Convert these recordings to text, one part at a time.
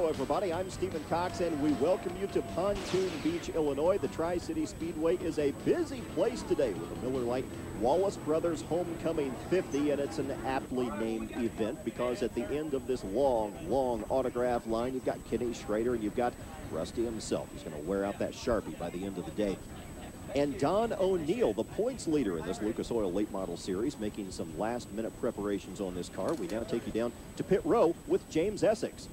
Hello, everybody. I'm Stephen Cox, and we welcome you to Pontoon Beach, Illinois. The Tri City Speedway is a busy place today with the Miller Lite Wallace Brothers Homecoming 50, and it's an aptly named event because at the end of this long autograph line, you've got Kenny Schrader and you've got Rusty himself. He's going to wear out that Sharpie by the end of the day. And Don O'Neill, the points leader in this Lucas Oil Late Model Series, making some last-minute preparations on this car. We now take you down to pit row with James Essex.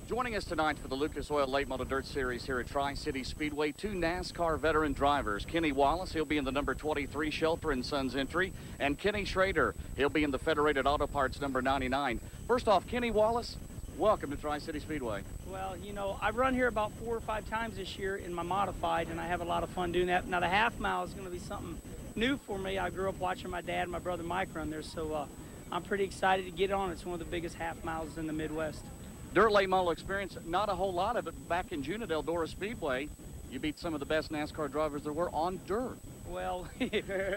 Joining us tonight for the Lucas Oil Late Model Dirt Series here at Tri City Speedway, two NASCAR veteran drivers. Kenny Wallace, he'll be in the number 23 Shelter & Sons entry, and Kenny Schrader, he'll be in the Federated Auto Parts number 99. First off, Kenny Wallace, welcome to Tri City Speedway. Well, you know, I've run here about 4 or 5 times this year in my modified, and I have a lot of fun doing that. Now, the half mile is going to be something new for me. I grew up watching my dad and my brother Mike run there, so I'm pretty excited to get on. It's one of the biggest half miles in the Midwest. Dirt late model experience, not a whole lot of it. Back in June at Eldora Speedway, you beat some of the best NASCAR drivers there were on dirt. Well,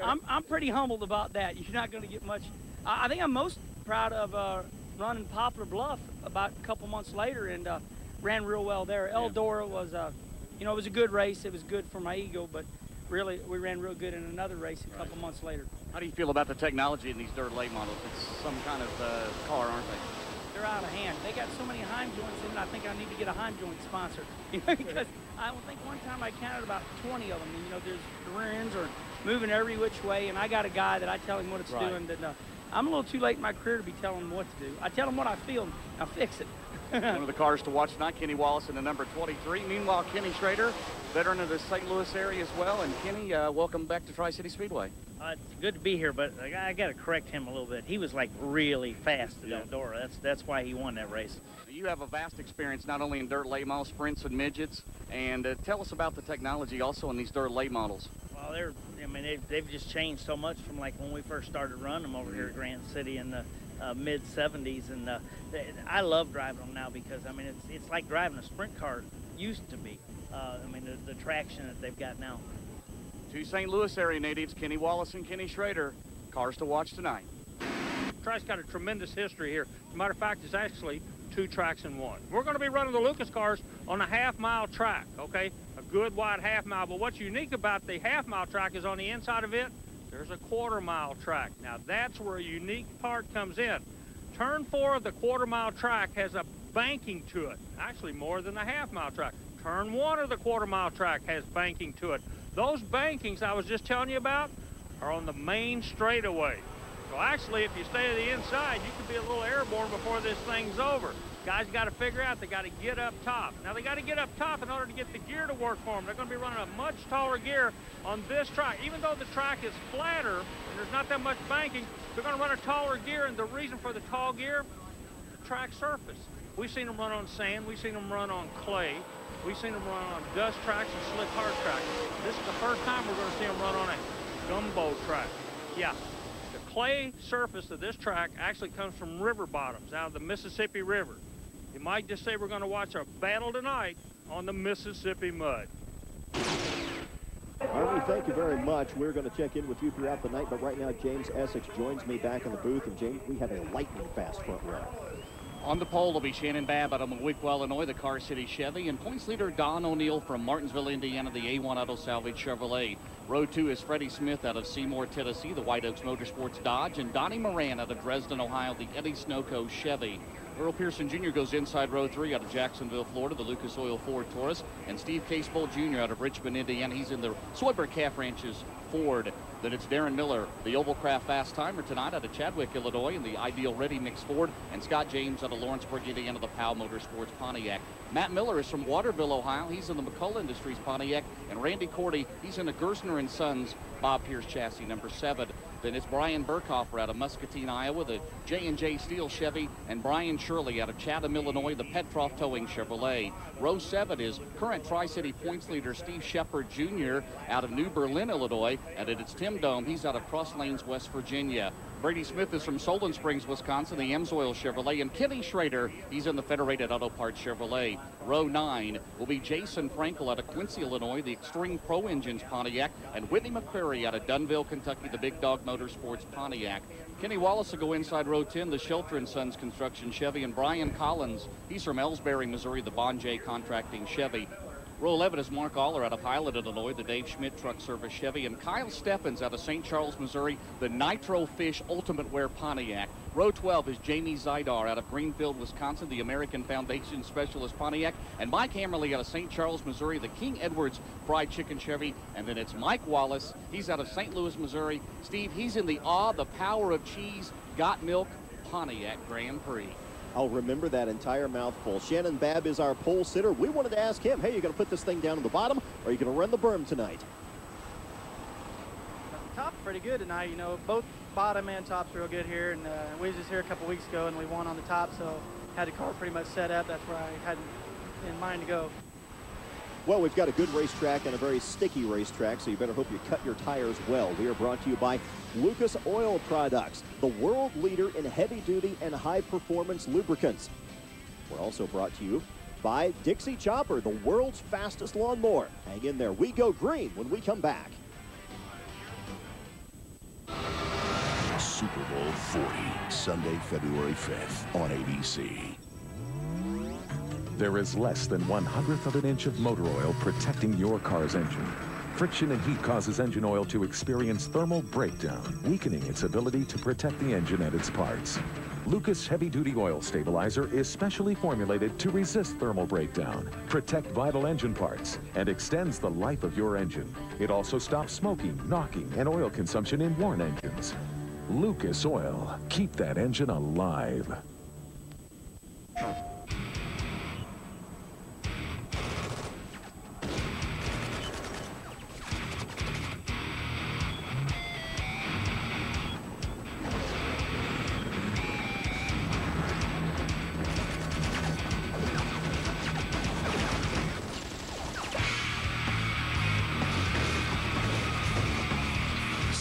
I'm pretty humbled about that. You're not going to get much. I think I'm most proud of running Poplar Bluff about a couple months later and ran real well there. Eldora was, you know, it was a good race. It was good for my ego, but really we ran real good in another race a couple months later. How do you feel about the technology in these dirt late models? It's some kind of car, aren't they? They're out of hand. They got so many Heim joints in it, I think I need to get a Heim joint sponsor. You know, because I think one time I counted about 20 of them. And, you know, there's the rear ends are moving every which way, and I got a guy that I tell him what it's doing. That I'm a little too late in my career to be telling him what to do. I tell him what I feel, and I'll fix it. One of the cars to watch tonight, Kenny Wallace in the number 23. Meanwhile, Kenny Schrader, veteran of the St. Louis area as well. And Kenny, welcome back to Tri City Speedway. It's good to be here, but I got to correct him a little bit. He was like really fast at Eldora. That's why he won that race. You have a vast experience not only in dirt late model sprints and midgets, and tell us about the technology also in these dirt late models. Well, they've just changed so much from like when we first started running them over here at Grant City in the mid 70s, and I love driving them now because I mean it's like driving a sprint car used to be. I mean the traction that they've got now. Two St. Louis area natives, Kenny Wallace and Kenny Schrader, cars to watch tonight. Tri's got a tremendous history here. As a matter of fact, it's actually 2 tracks in one. We're going to be running the Lucas cars on a half-mile track, okay? A good wide half-mile, but what's unique about the half-mile track is on the inside of it, there's a quarter-mile track. Now, that's where a unique part comes in. Turn 4 of the quarter-mile track has a banking to it, actually more than the half-mile track. Turn 1 of the quarter-mile track has banking to it. Those bankings I was just telling you about are on the main straightaway. So actually, if you stay to the inside, you could be a little airborne before this thing's over. Guys got to figure out they got to get up top. Now, they got to get up top in order to get the gear to work for them. They're going to be running a much taller gear on this track. Even though the track is flatter and there's not that much banking, they're going to run a taller gear, and the reason for the tall gear, the track surface. We've seen them run on sand. We've seen them run on clay. We've seen them run on dust tracks and slick hard tracks. This is the first time we're going to see them run on a gumbo track. Yeah, the clay surface of this track actually comes from river bottoms out of the Mississippi River. You might just say we're going to watch a battle tonight on the Mississippi mud. Arnie, thank you very much. We're going to check in with you throughout the night, but right now James Essex joins me back in the booth, and James, we have a lightning fast front row. On the pole will be Shannon Babb out of Mewickwell, Illinois, the Car City Chevy, and points leader Don O'Neill from Martinsville, Indiana, the A1 Auto Salvage Chevrolet. Row 2 is Freddie Smith out of Seymour, Tennessee, the White Oaks Motorsports Dodge, and Donnie Moran out of Dresden, Ohio, the Eddie Snowco Chevy. Earl Pearson Jr. goes inside row 3 out of Jacksonville, Florida, the Lucas Oil Ford Taurus, and Steve Casebolt Jr. out of Richmond, Indiana. He's in the Soyber Calf Ranches Ford. Then it's Darren Miller, the Oval Craft Fast Timer tonight out of Chadwick, Illinois, in the Ideal Ready Mix Ford, and Scott James out of Lawrenceburg, Indiana, the Powell Motorsports Pontiac. Matt Miller is from Waterville, Ohio. He's in the McCullough Industries Pontiac, and Randy Cordy, he's in the Gersner & Sons Bob Pierce chassis, number 7. Then it's Brian Burkhofer out of Muscatine, Iowa, the J&J Steel Chevy, and Brian Shirley out of Chatham, Illinois, the Petroff Towing Chevrolet. Row 7 is current Tri-City points leader Steve Shepard Jr. out of New Berlin, Illinois, and it's Tim Dome. He's out of Cross Lanes, West Virginia. Brady Smith is from Solon Springs, Wisconsin, the Amsoil Chevrolet. And Kenny Schrader, he's in the Federated Auto Parts Chevrolet. Row 9 will be Jason Frankel out of Quincy, Illinois, the Extreme Pro Engines Pontiac. And Whitney McCreary out of Dunville, Kentucky, the Big Dog Motorsports Pontiac. Kenny Wallace will go inside row 10, the Shelter & Sons Construction Chevy. And Brian Collins, he's from Ellsbury, Missouri, the Bonjay Contracting Chevy. Row 11 is Mark Aller out of Highland, Illinois, the Dave Schmidt Truck Service Chevy. And Kyle Steffens out of St. Charles, Missouri, the Nitro Fish Ultimate Wear Pontiac. Row 12 is Jamie Zidar out of Greenfield, Wisconsin, the American Foundation Specialist Pontiac. And Mike Hammerly out of St. Charles, Missouri, the King Edwards Fried Chicken Chevy. And then it's Mike Wallace. He's out of St. Louis, Missouri. Steve, he's in the Awe, the Power of Cheese, Got Milk Pontiac Grand Prix. I'll remember that entire mouthful. Shannon Babb is our pole sitter. We wanted to ask him, hey, you going to put this thing down to the bottom, or are you going to run the berm tonight? Top pretty good tonight. You know, both bottom and tops real good here. And we was just here a couple weeks ago, and we won on the top, so had the car pretty much set up. That's where I had in mind to go. Well, we've got a good racetrack and a very sticky racetrack, so you better hope you cut your tires well. We are brought to you by Lucas Oil Products, the world leader in heavy-duty and high-performance lubricants. We're also brought to you by Dixie Chopper, the world's fastest lawnmower. Hang in there. We go green when we come back. Super Bowl 40, Sunday, February 5th on ABC. There is less than 1/100th of an inch of motor oil protecting your car's engine. Friction and heat causes engine oil to experience thermal breakdown, weakening its ability to protect the engine and its parts. Lucas Heavy Duty Oil Stabilizer is specially formulated to resist thermal breakdown, protect vital engine parts, and extends the life of your engine. It also stops smoking, knocking, and oil consumption in worn engines. Lucas Oil. Keep that engine alive.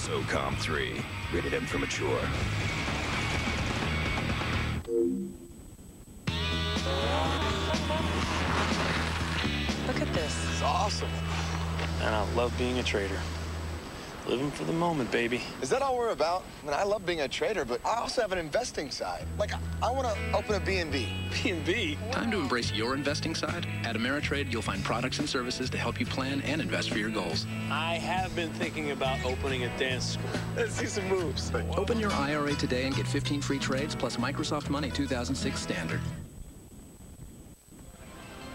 SOCOM 3, rated M for mature. Look at this. It's awesome. And I love being a trader. Living for the moment, baby. Is that all we're about? I mean, I love being a trader, but I also have an investing side. Like, I want to open a B&B. B&B? Time to embrace your investing side. At Ameritrade, you'll find products and services to help you plan and invest for your goals. I have been thinking about opening a dance school. Let's see some moves. Open your IRA today and get 15 free trades plus Microsoft Money 2006 standard.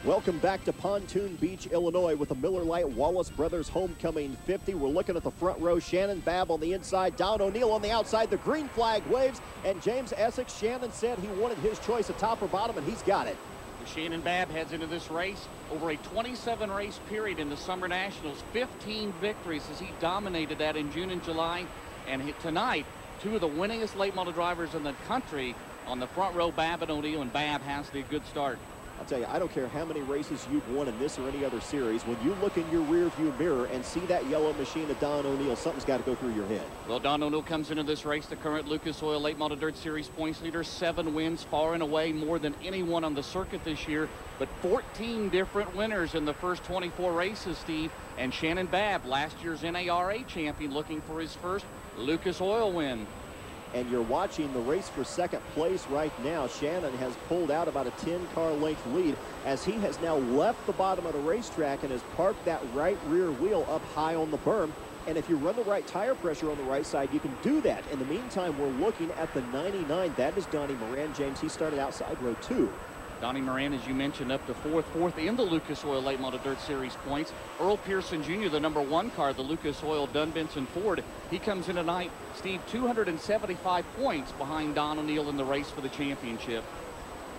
Welcome back to Pontoon Beach, Illinois with the Miller Lite Wallace Brothers Homecoming 50. We're looking at the front row. Shannon Babb on the inside, Don O'Neill on the outside. The green flag waves, and James Essex. Shannon said he wanted his choice of top or bottom, and he's got it. Shannon Babb heads into this race over a 27-race period in the Summer Nationals. 15 victories as he dominated that in June and July. And tonight, two of the winningest late model drivers in the country on the front row, Babb and O'Neill, and Babb has the good start. I'll tell you, I don't care how many races you've won in this or any other series. When you look in your rearview mirror and see that yellow machine of Don O'Neill, something's got to go through your head. Well, Don O'Neill comes into this race, the current Lucas Oil Late Model Dirt Series points leader. 7 wins, far and away more than anyone on the circuit this year. But 14 different winners in the first 24 races, Steve. And Shannon Babb, last year's NARA champion, looking for his first Lucas Oil win. And you're watching the race for second place right now. Shannon has pulled out about a 10-car length lead as he has now left the bottom of the racetrack and has parked that right rear wheel up high on the berm. And if you run the right tire pressure on the right side, you can do that. In the meantime, we're looking at the 99. That is Donnie Moran. James, he started outside row 2. Donnie Moran, as you mentioned, up to fourth in the Lucas Oil Late Model Dirt Series points. Earl Pearson Jr., the number 1 car, the Lucas Oil Dunn-Benson Ford, he comes in tonight, Steve, 275 points behind Don O'Neill in the race for the championship.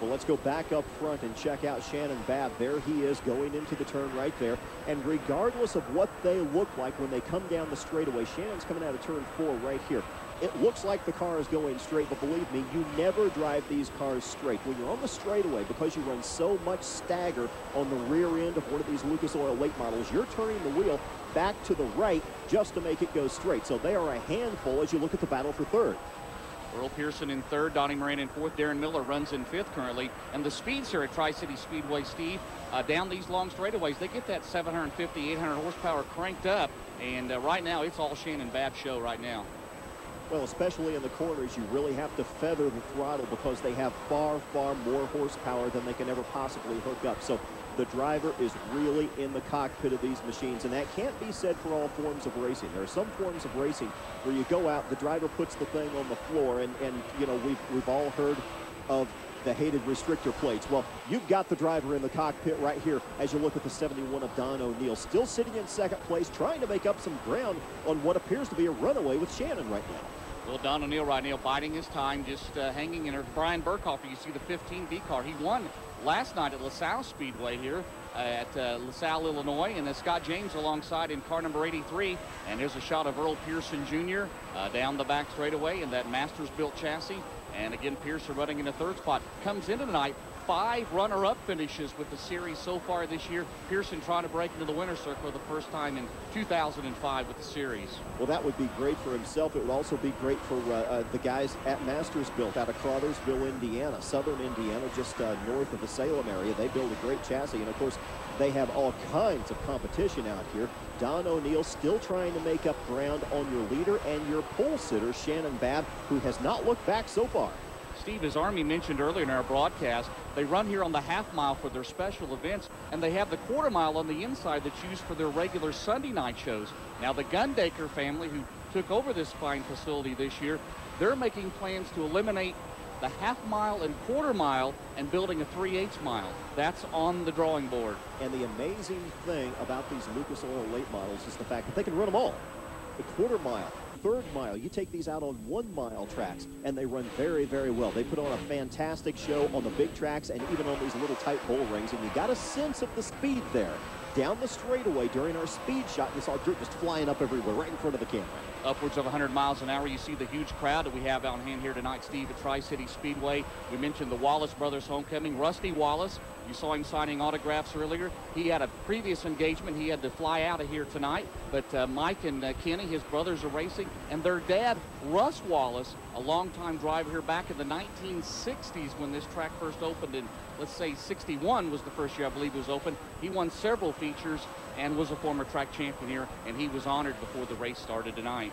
Well, let's go back up front and check out Shannon Babb. There he is going into the turn right there. And regardless of what they look like when they come down the straightaway, Shannon's coming out of turn 4 right here. It looks like the car is going straight, but believe me, you never drive these cars straight. When you're on the straightaway, because you run so much stagger on the rear end of one of these Lucas Oil late models, you're turning the wheel back to the right just to make it go straight. So they are a handful as you look at the battle for third. Earl Pearson in third, Donnie Moran in fourth, Darren Miller runs in fifth currently. And the speeds here at Tri City Speedway, Steve, down these long straightaways, they get that 750, 800 horsepower cranked up. And right now, it's all Shannon Babb's show right now. Well, especially in the corners, you really have to feather the throttle because they have far, far more horsepower than they can ever possibly hook up. So the driver is really in the cockpit of these machines, and that can't be said for all forms of racing. There are some forms of racing where you go out, the driver puts the thing on the floor, and you know, we've all heard of the hated restrictor plates. Well, you've got the driver in the cockpit right here as you look at the 71 of Don O'Neill, still sitting in second place, trying to make up some ground on what appears to be a runaway with Shannon right now. Well, Don O'Neill right now biding his time, just hanging in there. Brian Burkhoff, you see the 15B car. He won last night at LaSalle Speedway here at LaSalle, Illinois, and Scott James alongside in car number 83. And here's a shot of Earl Pearson Jr. Down the back straightaway in that Masters-built chassis. And again, Pearson running in the third spot. Comes into tonight, 5 runner-up finishes with the series so far this year. Pearson trying to break into the winner's circle the first time in 2005 with the series. Well, that would be great for himself. It would also be great for the guys at Masters Built out of Crothersville, Indiana, southern Indiana, just north of the Salem area. They build a great chassis, and of course, they have all kinds of competition out here. Don O'Neill still trying to make up ground on your leader and your pole sitter, Shannon Babb, who has not looked back so far. Steve, as Army mentioned earlier in our broadcast, they run here on the half mile for their special events, and they have the quarter mile on the inside that's used for their regular Sunday night shows. Now, the Gundaker family, who took over this fine facility this year, they're making plans to eliminate the half mile and quarter mile and building a 3/8 mile. That's on the drawing board. And the amazing thing about these Lucas Oil late models is the fact that they can run them all. The quarter mile, third mile, you take these out on 1 mile tracks, and they run very, very well. They put on a fantastic show on the big tracks and even on these little tight bull rings, and you got a sense of the speed there. Down the straightaway during our speed shot, you saw dirt just flying up everywhere right in front of the camera. Upwards of 100 miles an hour. You see the huge crowd that we have on hand here tonight, Steve, at Tri City Speedway. We mentioned the Wallace brothers homecoming. Rusty Wallace, you saw him signing autographs earlier. He had a previous engagement. He had to fly out of here tonight, but Mike and Kenny, his brothers, are racing, and their dad, Russ Wallace, a longtime driver here back in the 1960s when this track first opened in, let's say, 61 was the first year I believe it was open. He won several features and was a former track champion here, and he was honored before the race started tonight.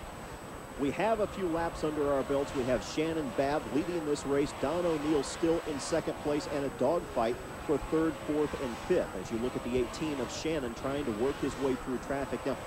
We have a few laps under our belts. We have Shannon Babb leading this race. Don O'Neill still in second place, and a dogfight for third, fourth, and fifth. As you look at the 18 of Shannon trying to work his way through traffic. Now,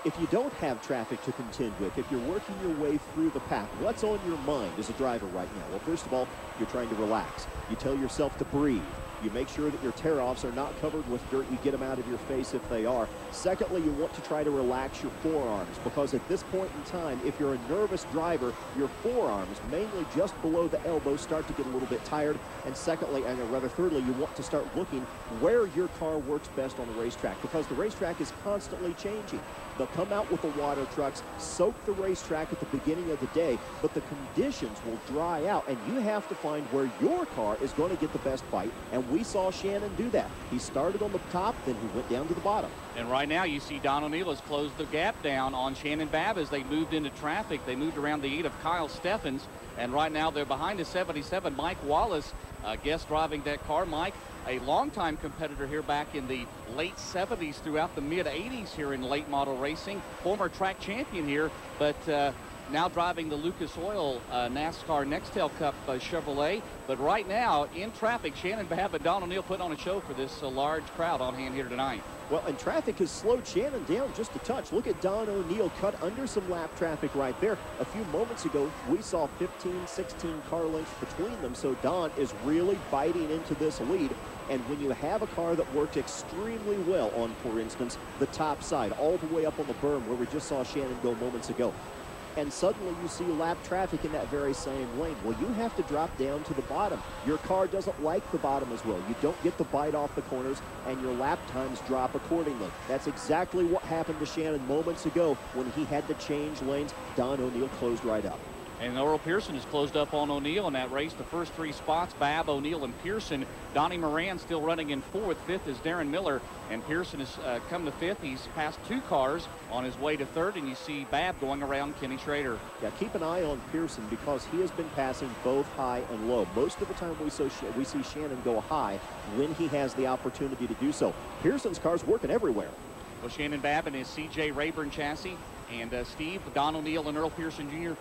if you don't have traffic to contend with, if you're working your way through the pack, what's on your mind as a driver right now? Well, first of all, you're trying to relax. You tell yourself to breathe. You make sure that your tear-offs are not covered with dirt. You get them out of your face if they are. Secondly, you want to try to relax your forearms, because at this point in time, if you're a nervous driver, your forearms, mainly just below the elbow, start to get a little bit tired. And secondly, and rather thirdly, you want to start looking where your car works best on the racetrack, because the racetrack is constantly changing. They'll come out with the water trucks, soak the racetrack at the beginning of the day, but the conditions will dry out, and you have to find where your car is going to get the best bite, and we saw Shannon do that. He started on the top, then he went down to the bottom. And right now you see Don O'Neill has closed the gap down on Shannon Babb as they moved into traffic. They moved around the 8 of Kyle Steffens, and right now they're behind the 77, Mike Wallace, guest driving that car. Mike, a longtime competitor here back in the late 70s throughout the mid 80s here in late model racing, former track champion here, but now driving the Lucas Oil NASCAR Nextel Cup Chevrolet. But right now in traffic, Shannon Babb and Don O'Neill putting on a show for this large crowd on hand here tonight. Well, and traffic has slowed Shannon down just a touch. Look at Don O'Neill cut under some lap traffic right there. A few moments ago, we saw 15, 16 car lengths between them, so Don is really biting into this lead. And when you have a car that worked extremely well on, for instance, the top side, all the way up on the berm where we just saw Shannon go moments ago, and suddenly you see lap traffic in that very same lane, well, you have to drop down to the bottom. Your car doesn't like the bottom as well. You don't get the bite off the corners, and your lap times drop accordingly. That's exactly what happened to Shannon moments ago when he had to change lanes. Don O'Neill closed right up. And Earl Pearson has closed up on O'Neill in that race. The first 3 spots, Babb, O'Neill, and Pearson. Donnie Moran still running in 4th. 5th is Darren Miller. And Pearson has come to 5th. He's passed 2 cars on his way to 3rd. And you see Babb going around Kenny Schrader. Yeah, keep an eye on Pearson because he has been passing both high and low. Most of the time we see Shannon go high when he has the opportunity to do so. Pearson's car's working everywhere. Well, Shannon Babb and his C.J. Rayburn chassis. And Steve, Don O'Neill, and Earl Pearson Jr.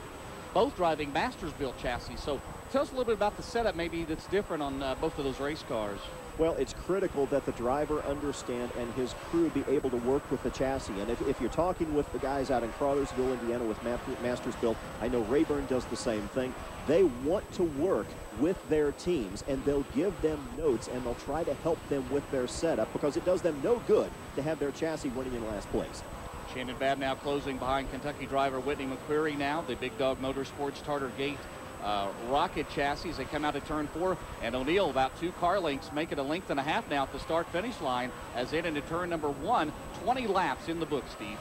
both driving Masters-built chassis. So tell us a little bit about the setup maybe that's different on both of those race cars. Well, it's critical that the driver understand and his crew be able to work with the chassis. And if you're talking with the guys out in Crawlersville, Indiana with Masters Built, I know Rayburn does the same thing. They want to work with their teams, and they'll give them notes, and they'll try to help them with their setup because it does them no good to have their chassis running in last place. Shannon Babb now closing behind Kentucky driver Whitney McQuarrie now. The Big Dog Motorsports Tartar Gate rocket chassis as they come out of turn 4. And O'Neill about 2 car lengths, make it a length and a half now at the start-finish line as they into turn number 1. 20 laps in the book, Steve.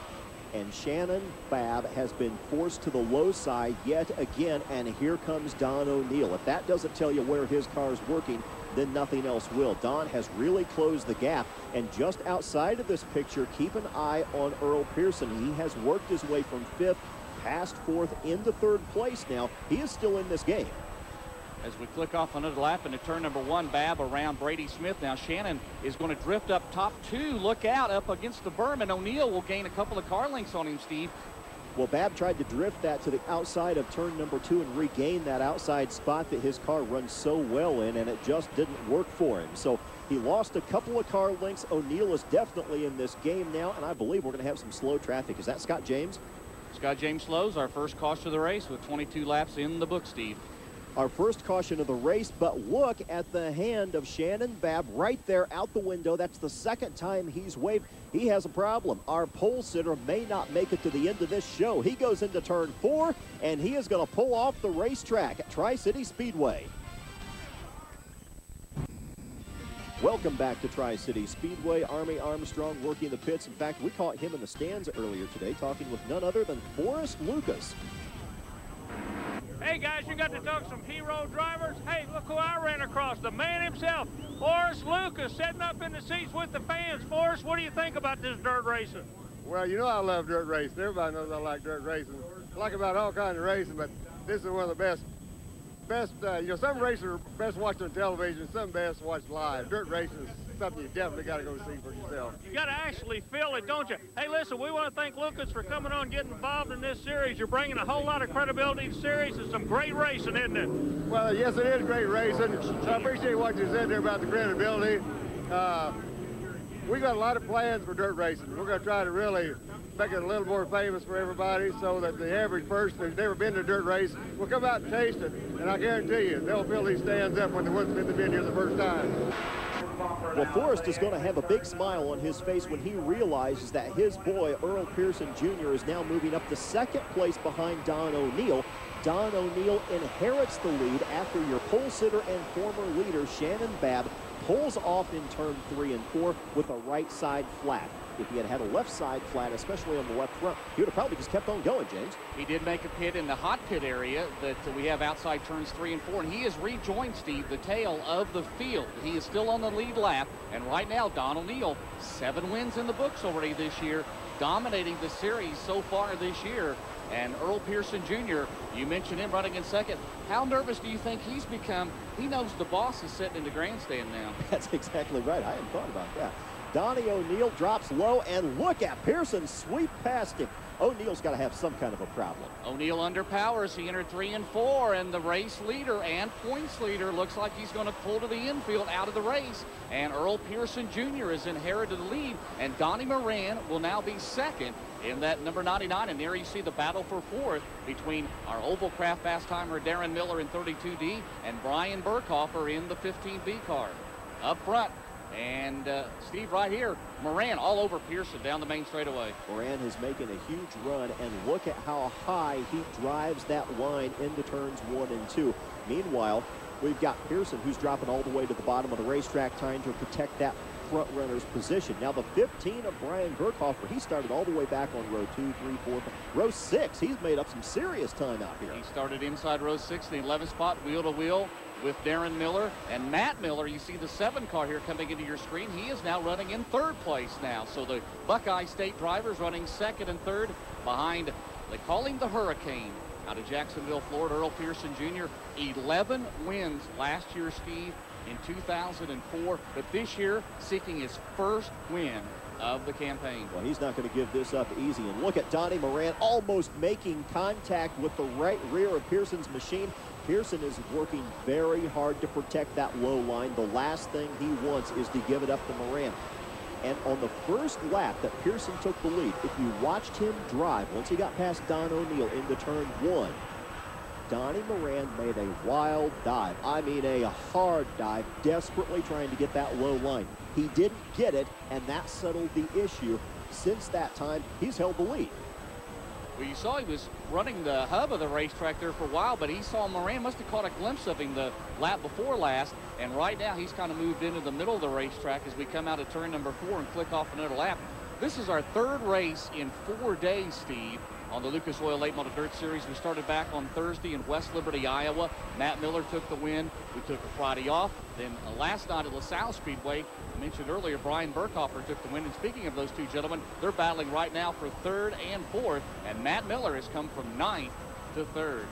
And Shannon Babb has been forced to the low side yet again, and here comes Don O'Neill. If that doesn't tell you where his car is working, then nothing else will. Don has really closed the gap, and just outside of this picture, keep an eye on Earl Pearson. He has worked his way from 5th, past 4th, into 3rd place now. He is still in this game. As we click off another lap into turn number 1, Babb around Brady Smith. Now Shannon is going to drift up top 2. Look out up against the berm, and O'Neill will gain a couple of car lengths on him, Steve. Well, Babb tried to drift that to the outside of turn number 2 and regain that outside spot that his car runs so well in, and it just didn't work for him. So he lost a couple of car lengths. O'Neill is definitely in this game now, and I believe we're going to have some slow traffic. Is that Scott James? Scott James slows our first caution of the race with 22 laps in the book, Steve. Our first caution of the race, but look at the hand of Shannon Babb right there out the window. That's the second time he's waved. He has a problem. Our pole sitter may not make it to the end of this show. He goes into turn 4, and he is going to pull off the racetrack at Tri City Speedway. Welcome back to Tri City Speedway. Army Armstrong working the pits. In fact, we caught him in the stands earlier today talking with none other than Forrest Lucas. Hey guys, you got to talk some hero drivers. Hey, look who I ran across, the man himself, Forrest Lucas, sitting up in the seats with the fans. Forrest, what do you think about this dirt racing? Well, you know I love dirt racing. Everybody knows I like dirt racing. I like about all kinds of racing, but this is one of the best, you know, some races are best watched on television, some best watched live. Dirt racing is something you definitely got to go see for yourself. You got to actually feel it, don't you? Hey, listen, we want to thank Lucas for coming on, getting involved in this series. You're bringing a whole lot of credibility to the series and some great racing, isn't it? Well, yes, it is great racing. I appreciate what you said there about the credibility. We got a lot of plans for dirt racing. We're going to try to really make it a little more famous for everybody so that the average person who's never been to a dirt race will come out and taste it. And I guarantee you, they'll fill these stands up when the ones that have been here the first time. Well, Forrest is going to have a big smile on his face when he realizes that his boy, Earl Pearson Jr., is now moving up to 2nd place behind Don O'Neill. Don O'Neill inherits the lead after your pole sitter and former leader, Shannon Babb, pulls off in turn 3 and 4 with a right side flat. If he had had a left side flat, especially on the left front, he would have probably just kept on going, James. He did make a pit in the hot pit area that we have outside turns 3 and 4, and he has rejoined, Steve, the tail of the field. He is still on the lead lap, and right now, Don O'Neill, 7 wins in the books already this year, dominating the series so far this year. And Earl Pearson Jr., you mentioned him running in 2nd. How nervous do you think he's become? He knows the boss is sitting in the grandstand now. That's exactly right. I hadn't thought about that. Donnie O'Neill drops low, and look at Pearson sweep past him. O'Neill's got to have some kind of a problem. O'Neill underpowers. He entered 3 and 4, and the race leader and points leader looks like he's going to pull to the infield out of the race. And Earl Pearson Jr. has inherited the lead, and Donnie Moran will now be 2nd in that number 99. And there you see the battle for 4th between our Oval Craft fast timer Darren Miller in 32D and Brian Burkhofer in the 15B car. Up front. And Steve, right here, Moran all over Pearson down the main straightaway. Moran is making a huge run, and look at how high he drives that line into turns 1 and 2. Meanwhile, we've got Pearson, who's dropping all the way to the bottom of the racetrack, trying to protect that front runner's position. Now the 15 of Brian Burkhofer, he started all the way back on row 2, 3, 4, row 6. He's made up some serious time out here. He started inside row 6, the 11th spot, wheel to wheel with Darren Miller. And Matt Miller, you see the 7 car here coming into your screen. He is now running in 3rd place now. So the Buckeye State drivers running 2nd and 3rd behind, they call him the Hurricane. Out of Jacksonville, Florida, Earl Pearson Jr. 11 wins last year, Steve, in 2004. But this year, seeking his first win of the campaign. Well, he's not going to give this up easy. And look at Donnie Moran almost making contact with the right rear of Pearson's machine. Pearson is working very hard to protect that low line. The last thing he wants is to give it up to Moran. And on the first lap that Pearson took the lead, if you watched him drive, once he got past Don O'Neill into turn 1, Donnie Moran made a wild dive. I mean a hard dive, desperately trying to get that low line. He didn't get it, and that settled the issue. Since that time, he's held the lead. Well, you saw he was running the hub of the racetrack there for a while, but he saw Moran, must have caught a glimpse of him the lap before last, and right now he's kind of moved into the middle of the racetrack as we come out of turn number 4 and click off another lap. This is our 3rd race in 4 days, Steve, on the Lucas Oil Late Model Dirt Series. We started back on Thursday in West Liberty, Iowa. Matt Miller took the win. We took a Friday off. Then last night at LaSalle Speedway, I mentioned earlier, Brian Burkhofer took the win. And speaking of those two gentlemen, they're battling right now for 3rd and 4th. And Matt Miller has come from 9th to 3rd.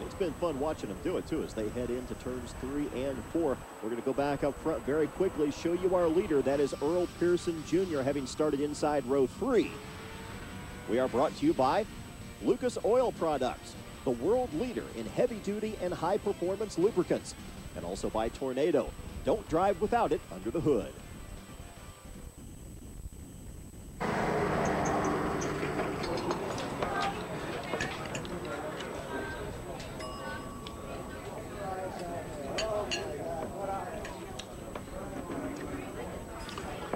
It's been fun watching them do it, too, as they head into turns 3 and 4. We're going to go back up front very quickly, show you our leader. That is Earl Pearson Jr., having started inside row 3. We are brought to you by Lucas Oil Products, the world leader in heavy-duty and high-performance lubricants, and also by Tornado. Don't drive without it under the hood.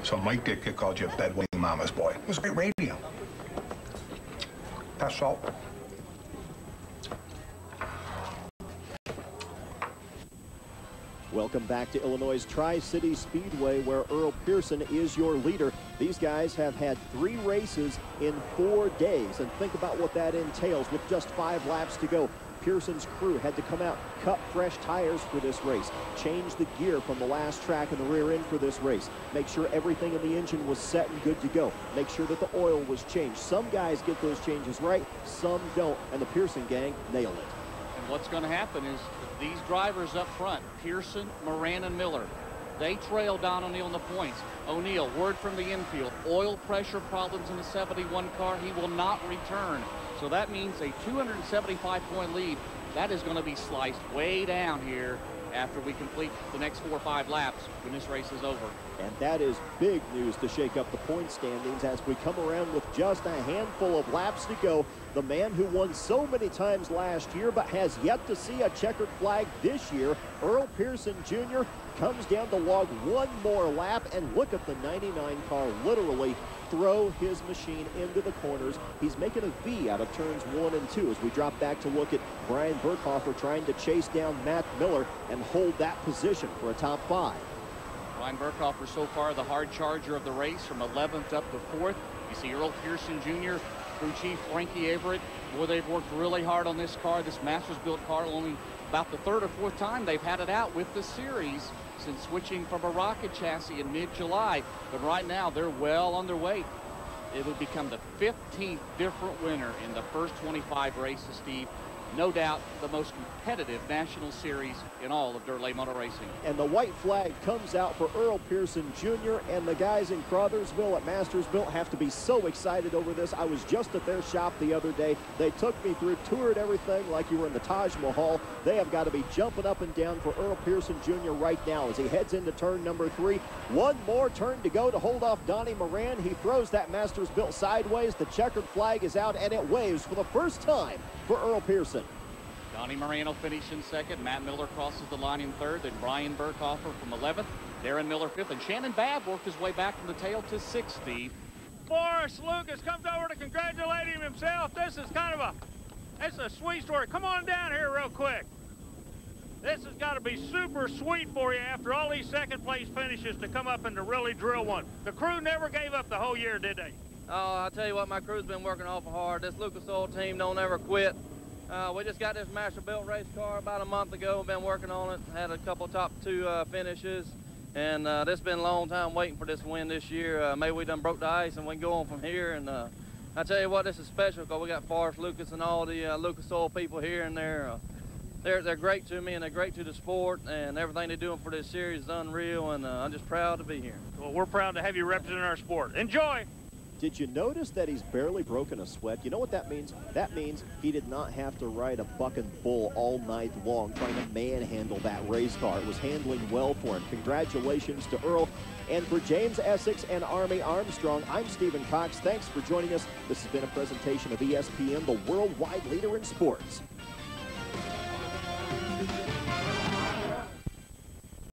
So Mike Ditka called you a bedwetting mama's boy. It was great radio. Pass salt. Welcome back to Illinois' Tri City Speedway, where Earl Pearson is your leader. These guys have had 3 races in 4 days, and think about what that entails with just 5 laps to go. Pearson's crew had to come out, cut fresh tires for this race, change the gear from the last track in the rear end for this race, make sure everything in the engine was set and good to go, make sure that the oil was changed. Some guys get those changes right, some don't, and the Pearson gang nailed it. And what's going to happen is these drivers up front, Pearson, Moran, and Miller, they trail Don O'Neill in the points. O'Neill, word from the infield, oil pressure problems in the 71 car. He will not return. So that means a 275-point lead. That is going to be sliced way down here after we complete the next 4 or 5 laps when this race is over. And that is big news to shake up the point standings as we come around with just a handful of laps to go. The man who won so many times last year but has yet to see a checkered flag this year, Earl Pearson Jr., comes down to log 1 more lap, and look at the 99 car literally throw his machine into the corners. He's making a V out of turns 1 and 2 as we drop back to look at Brian Burkhofer trying to chase down Matt Miller and hold that position for a top 5. Brian Burkhofer so far the hard charger of the race from 11th up to 4th. You see Earl Pearson Jr., crew chief Frankie Everett. Boy, they've worked really hard on this car, this Masters-built car. Only about the 3rd or 4th time they've had it out with the series since switching from a rocket chassis in mid-July. But right now, they're well on their way. It would become the 15th different winner in the first 25 races, Steve. No doubt the most competitive national series in all of dirt late model racing. And the white flag comes out for Earl Pearson Jr. and the guys in Crothersville at Mastersville have to be so excited over this. I was just at their shop the other day. They took me through, toured everything like you were in the Taj Mahal. They have got to be jumping up and down for Earl Pearson Jr. right now as he heads into turn number 3. 1 more turn to go to hold off Donnie Moran. He throws that Mastersville sideways. The checkered flag is out and it waves for the first time for Earl Pearson. Donnie Moran will finish in 2nd. Matt Miller crosses the line in 3rd. Then Brian Burkhofer from 11th. Darren Miller 5th. And Shannon Babb worked his way back from the tail to 6th, Steve. Forrest Lucas comes over to congratulate him himself. This is kind of it's a sweet story. Come on down here real quick. This has got to be super sweet for you after all these second-place finishes to come up and to really drill one. The crew never gave up the whole year, did they? Oh, I'll tell you what, my crew's been working awful hard. This Lucas Oil team don't ever quit. We just got this master-built race car about a month ago. We've been working on it, had a couple top 2 finishes, and this has been a long time waiting for this win this year. Maybe we done broke the ice and we can go on from here. And I tell you what, this is special because we got Forrest Lucas and all the Lucas Oil people here, and they're great to me, and they're great to the sport, and everything they're doing for this series is unreal, and I'm just proud to be here. Well, we're proud to have you representing our sport. Enjoy! Did you notice that he's barely broken a sweat? You know what that means? That means he did not have to ride a bucking bull all night long trying to manhandle that race car. It was handling well for him. Congratulations to Earl. And for James Essex and Army Armstrong, I'm Stephen Cox. Thanks for joining us. This has been a presentation of ESPN, the worldwide leader in sports.